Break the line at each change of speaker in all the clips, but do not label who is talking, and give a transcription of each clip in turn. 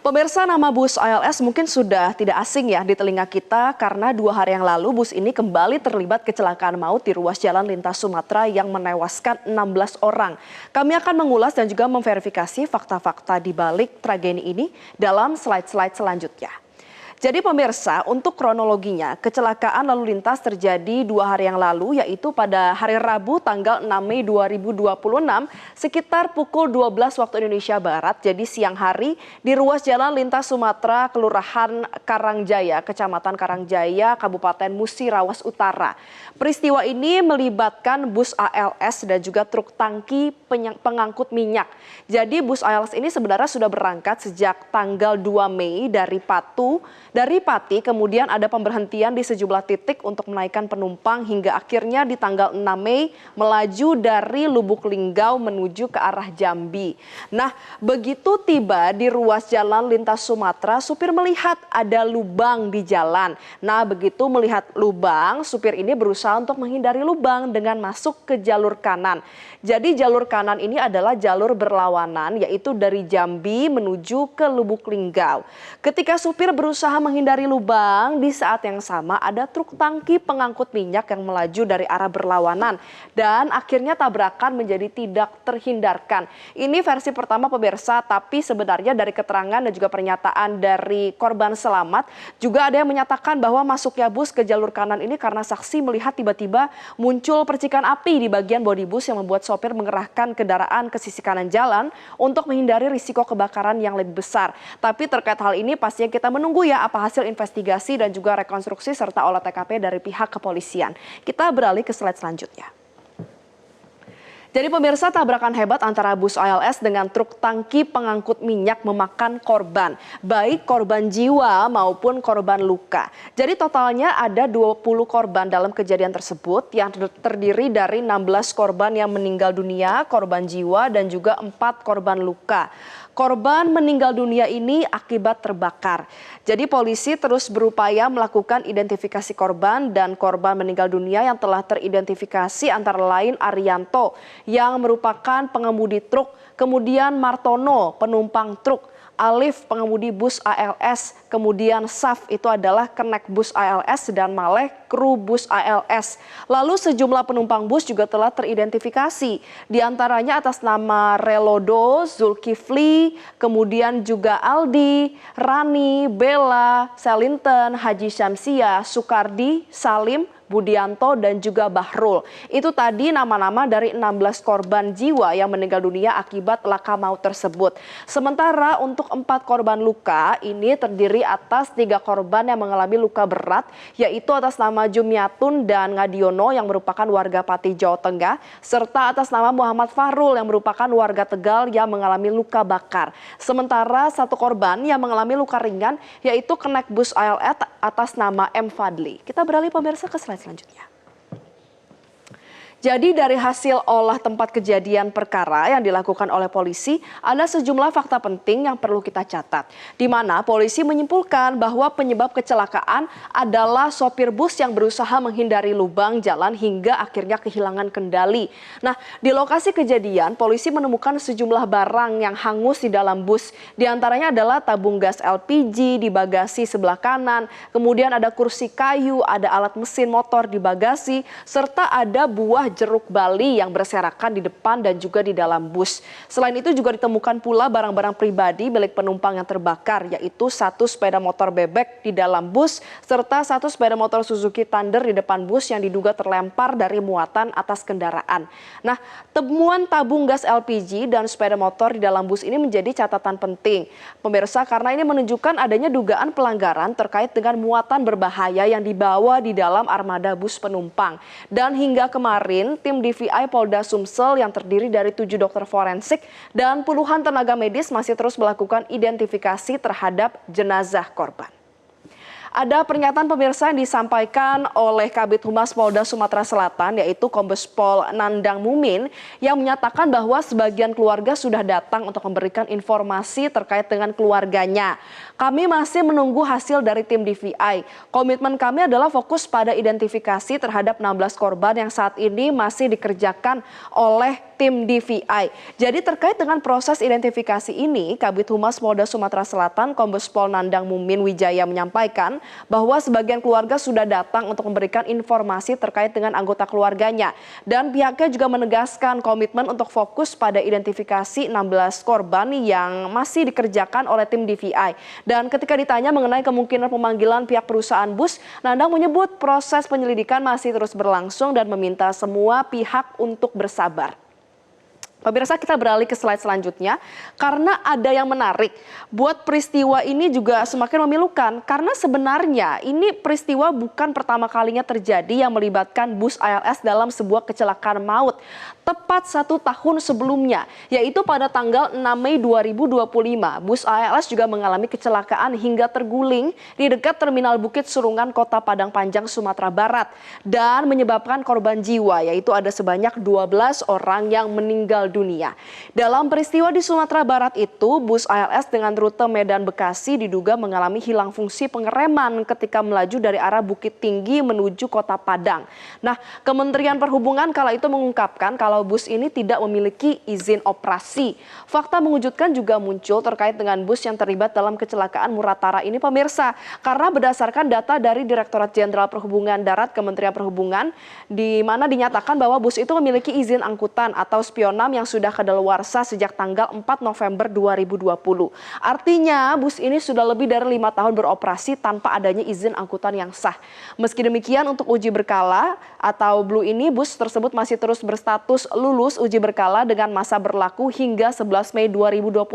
Pemirsa, nama bus ALS mungkin sudah tidak asing ya di telinga kita karena 2 hari yang lalu bus ini kembali terlibat kecelakaan maut di ruas jalan lintas Sumatera yang menewaskan 16 orang. Kami akan mengulas dan juga memverifikasi fakta-fakta di balik tragedi ini dalam slide-slide selanjutnya. Jadi pemirsa, untuk kronologinya, kecelakaan lalu lintas terjadi 2 hari yang lalu, yaitu pada hari Rabu tanggal 6 Mei 2026 sekitar pukul 12 waktu Indonesia Barat, jadi siang hari di ruas jalan lintas Sumatera, Kelurahan Karangjaya, Kecamatan Karangjaya, Kabupaten Musirawas Utara. Peristiwa ini melibatkan bus ALS dan juga truk tangki pengangkut minyak. Jadi bus ALS ini sebenarnya sudah berangkat sejak tanggal 2 Mei dari Pati, kemudian ada pemberhentian di sejumlah titik untuk menaikkan penumpang hingga akhirnya di tanggal 6 Mei melaju dari Lubuk Linggau menuju ke arah Jambi. Nah, begitu tiba di ruas jalan lintas Sumatera, supir melihat ada lubang di jalan. Nah, begitu melihat lubang, supir ini berusaha untuk menghindari lubang dengan masuk ke jalur kanan. Jadi jalur kanan ini adalah jalur berlawanan, yaitu dari Jambi menuju ke Lubuk Linggau. Ketika supir berusaha menghindari lubang, di saat yang sama ada truk tangki pengangkut minyak yang melaju dari arah berlawanan dan akhirnya tabrakan menjadi tidak terhindarkan. Ini versi pertama pemirsa, tapi sebenarnya dari keterangan dan juga pernyataan dari korban selamat juga ada yang menyatakan bahwa masuknya bus ke jalur kanan ini karena saksi melihat tiba-tiba muncul percikan api di bagian bodi bus yang membuat sopir mengerahkan kendaraan ke sisi kanan jalan untuk menghindari risiko kebakaran yang lebih besar. Tapi terkait hal ini pastinya kita menunggu ya apa hasil investigasi dan juga rekonstruksi serta olah TKP dari pihak kepolisian. Kita beralih ke slide selanjutnya. Jadi pemirsa, tabrakan hebat antara bus ALS dengan truk tangki pengangkut minyak memakan korban, baik korban jiwa maupun korban luka. Jadi totalnya ada 20 korban dalam kejadian tersebut yang terdiri dari 16 korban yang meninggal dunia, korban jiwa dan juga 4 korban luka. Korban meninggal dunia ini akibat terbakar. Jadi polisi terus berupaya melakukan identifikasi korban dan korban meninggal dunia yang telah teridentifikasi antara lain Arianto yang merupakan pengemudi truk, kemudian Martono penumpang truk, Alif pengemudi bus ALS, kemudian Saf itu adalah kenek bus ALS dan Maleh kru bus ALS. Lalu sejumlah penumpang bus juga telah teridentifikasi, di antaranya atas nama Relodo, Zulkifli, kemudian juga Aldi, Rani, Bella, Selinten, Haji Syamsia, Sukardi, Salim, Budianto dan juga Bahrul. Itu tadi nama-nama dari 16 korban jiwa yang meninggal dunia akibat laka maut tersebut. Sementara untuk 4 korban luka ini terdiri atas 3 korban yang mengalami luka berat, yaitu atas nama Jumiatun dan Ngadiono yang merupakan warga Pati, Jawa Tengah, serta atas nama Muhammad Fahrul yang merupakan warga Tegal yang mengalami luka bakar. Sementara 1 korban yang mengalami luka ringan yaitu kenek bus ALS atas nama M. Fadli. Kita beralih pemirsa ke slide selanjutnya. Jadi dari hasil olah tempat kejadian perkara yang dilakukan oleh polisi, ada sejumlah fakta penting yang perlu kita catat. Di mana polisi menyimpulkan bahwa penyebab kecelakaan adalah sopir bus yang berusaha menghindari lubang jalan hingga akhirnya kehilangan kendali. Nah, di lokasi kejadian polisi menemukan sejumlah barang yang hangus di dalam bus. Di antaranya adalah tabung gas LPG di bagasi sebelah kanan, kemudian ada kursi kayu, ada alat mesin motor di bagasi, serta ada buah jeruk bali yang berserakan di depan dan juga di dalam bus. Selain itu juga ditemukan pula barang-barang pribadi milik penumpang yang terbakar, yaitu 1 sepeda motor bebek di dalam bus serta 1 sepeda motor Suzuki Thunder di depan bus yang diduga terlempar dari muatan atas kendaraan. Nah, temuan tabung gas LPG dan sepeda motor di dalam bus ini menjadi catatan penting, pemirsa, karena ini menunjukkan adanya dugaan pelanggaran terkait dengan muatan berbahaya yang dibawa di dalam armada bus penumpang. Dan hingga kemarin tim DVI Polda Sumsel yang terdiri dari 7 dokter forensik dan puluhan tenaga medis masih terus melakukan identifikasi terhadap jenazah korban. Ada pernyataan pemirsa yang disampaikan oleh Kabid Humas Polda Sumatera Selatan yaitu Kombes Pol Nandang Mumin yang menyatakan bahwa sebagian keluarga sudah datang untuk memberikan informasi terkait dengan keluarganya. Kami masih menunggu hasil dari tim DVI. Komitmen kami adalah fokus pada identifikasi terhadap 16 korban yang saat ini masih dikerjakan oleh tim DVI. Jadi terkait dengan proses identifikasi ini, Kabid Humas Polda Sumatera Selatan Kombes Pol Nandang Mumin Wijaya menyampaikan bahwa sebagian keluarga sudah datang untuk memberikan informasi terkait dengan anggota keluarganya. Dan pihaknya juga menegaskan komitmen untuk fokus pada identifikasi 16 korban yang masih dikerjakan oleh tim DVI. Dan ketika ditanya mengenai kemungkinan pemanggilan pihak perusahaan bus, Nandang menyebut proses penyelidikan masih terus berlangsung dan meminta semua pihak untuk bersabar. Pemirsa, kita beralih ke slide selanjutnya karena ada yang menarik. Buat peristiwa ini juga semakin memilukan karena sebenarnya ini peristiwa bukan pertama kalinya terjadi yang melibatkan bus ALS dalam sebuah kecelakaan maut. Tepat 1 tahun sebelumnya, yaitu pada tanggal 6 Mei 2025, bus ALS juga mengalami kecelakaan hingga terguling di dekat Terminal Bukit Surungan, Kota Padang Panjang, Sumatera Barat. Dan menyebabkan korban jiwa, yaitu ada sebanyak 12 orang yang meninggal dunia. Dalam peristiwa di Sumatera Barat itu, bus ALS dengan rute Medan Bekasi diduga mengalami hilang fungsi pengereman ketika melaju dari arah Bukit Tinggi menuju Kota Padang. Nah, Kementerian Perhubungan kala itu mengungkapkan kalau bus ini tidak memiliki izin operasi. Fakta mengejutkan juga muncul terkait dengan bus yang terlibat dalam kecelakaan Muratara ini, pemirsa. Karena berdasarkan data dari Direktorat Jenderal Perhubungan Darat Kementerian Perhubungan, di mana dinyatakan bahwa bus itu memiliki izin angkutan atau spionam yang sudah kadaluarsa sejak tanggal 4 November 2020. Artinya bus ini sudah lebih dari 5 tahun beroperasi tanpa adanya izin angkutan yang sah. Meski demikian, untuk uji berkala atau Blue ini, bus tersebut masih terus berstatus lulus uji berkala dengan masa berlaku hingga 11 Mei 2026.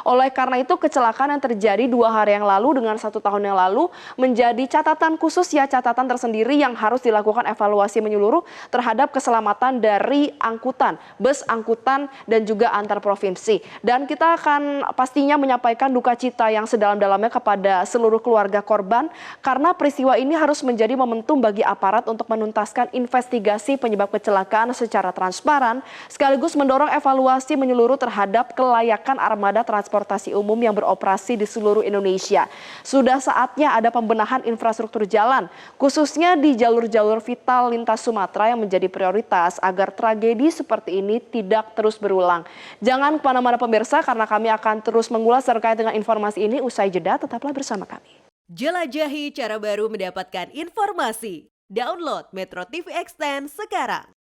Oleh karena itu, kecelakaan yang terjadi 2 hari yang lalu dengan 1 tahun yang lalu menjadi catatan khusus, catatan tersendiri yang harus dilakukan evaluasi menyeluruh terhadap keselamatan dari angkutan, bus angkutan dan juga antar provinsi. Dan kita akan pastinya menyampaikan duka cita yang sedalam-dalamnya kepada seluruh keluarga korban karena peristiwa ini harus menjadi momentum bagi aparat untuk menuntaskan investigasi penyebab kecelakaan secara transparan sekaligus mendorong evaluasi menyeluruh terhadap kelayakan armada transportasi umum yang beroperasi di seluruh Indonesia. Sudah saatnya ada pembenahan infrastruktur jalan, khususnya di jalur-jalur vital lintas Sumatera yang menjadi prioritas agar tragedi seperti ini tidak terus berulang. Jangan kemana-mana pemirsa, karena kami akan terus mengulas terkait dengan informasi ini usai jeda. Tetaplah bersama kami.
Jelajahi cara baru mendapatkan informasi. Download Metro TV Extend sekarang.